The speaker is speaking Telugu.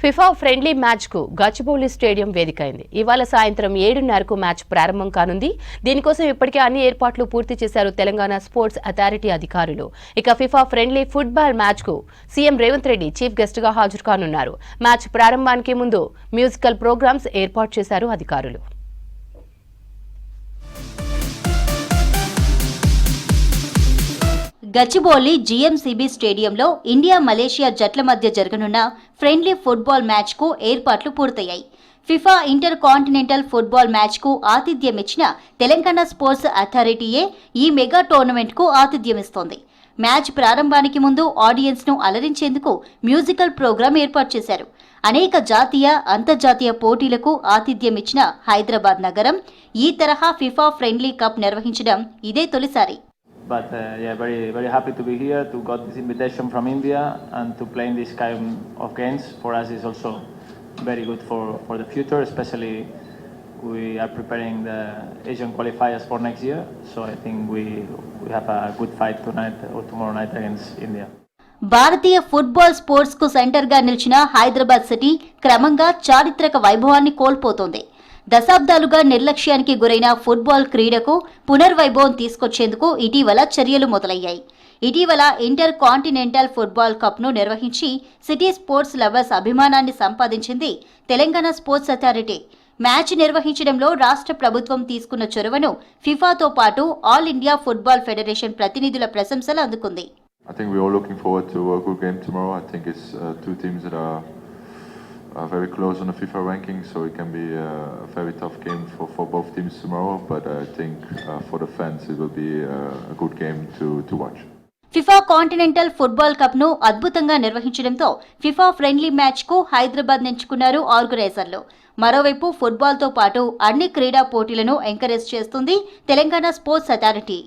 ఫిఫా ఫ్రెండ్లీ మ్యాచ్ కు గచ్చిబౌలి స్టేడియం వేదికైంది. ఇవాళ సాయంత్రం 7:30కు మ్యాచ్ ప్రారంభం కానుంది. దీనికోసం ఇప్పటికే అన్ని ఏర్పాట్లు పూర్తి చేశారు తెలంగాణ స్పోర్ట్స్ అథారిటీ అధికారులు. ఇక ఫిఫా ఫ్రెండ్లీ ఫుట్బాల్ మ్యాచ్ కు CM Revanth Reddy chief guest గా హాజరు కానున్నారు. మ్యాచ్ ప్రారంభానికి ముందు మ్యూజికల్ ప్రోగ్రామ్స్ ఏర్పాటు చేశారు అధికారులు. గచ్చిబౌలి జీఎంసీబీ స్టేడియంలో ఇండియా మలేషియా జట్ల మధ్య జరగనున్న ఫ్రెండ్లీ ఫుట్బాల్ మ్యాచ్కు ఏర్పాట్లు పూర్తయ్యాయి. ఫిఫా ఇంటర్ కాంటినెంటల్ ఫుట్బాల్ మ్యాచ్కు ఆతిథ్యమిచ్చిన తెలంగాణ స్పోర్ట్స్ అథారిటీయే ఈ మెగా టోర్నమెంట్కు ఆతిథ్యమిస్తోంది. మ్యాచ్ ప్రారంభానికి ముందు ఆడియన్స్ను అలరించేందుకు మ్యూజికల్ ప్రోగ్రాం ఏర్పాటు చేశారు. అనేక జాతీయ అంతర్జాతీయ పోటీలకు ఆతిథ్యమిచ్చిన హైదరాబాద్ నగరం ఈ తరహా ఫిఫా ఫ్రెండ్లీ కప్ నిర్వహించడం ఇదే తొలిసారి. But very happy to be here, to got this invitation from India and to play in this kind of games. For us is also very good for the future, especially we are preparing the Asian qualifiers for next year. So I think we have a good fight tonight or tomorrow night against India. Bharatiya football sports కు సెంటర్ గా నిలిచిన హైదరాబాద్ సిటీ క్రమంగా చారిత్రక వైభవాన్ని కోల్పోతోంది. దశాబ్దాలుగా నిర్లక్ష్యానికి గురైన ఫుట్బాల్ క్రీడకు పునర్వైభవం తీసుకొచ్చేందుకు ఇటీవల చర్యలు మొదలయ్యాయి. ఇటీవల ఇంటర్ కాంటినెంటల్ ఫుట్బాల్ కప్ను నిర్వహించి సిటీ స్పోర్ట్స్ లవర్స్ అభిమానాన్ని సంపాదించింది తెలంగాణ స్పోర్ట్స్ అథారిటీ. మ్యాచ్ నిర్వహించడంలో రాష్ట్ర ప్రభుత్వం తీసుకున్న చొరవను ఫిఫాతో పాటు ఆల్ ఇండియా ఫుట్బాల్ ఫెడరేషన్ ప్రతినిధుల ప్రశంసలు అందుకుంది. I think we're all looking forward to a good game tomorrow. I think it's two teams that are very close on the FIFA ranking, so it can be a very tough game for both teams tomorrow. But I think for the fans, it will be a good game to watch. FIFA continental football cup ను అద్భుతంగా నిర్వహించడంతో ఫిఫా ఫ్రెండ్లీ మ్యాచ్ కు హైదరాబాద్ ఎంచుకున్నారు ఆర్గనైజర్లు. మరోవైపు ఫుట్బాల్ తో పాటు అన్ని క్రీడా పోటీలను ఎంకరేజ్ చేస్తుంది తెలంగాణ స్పోర్ట్స్ అథారిటీ.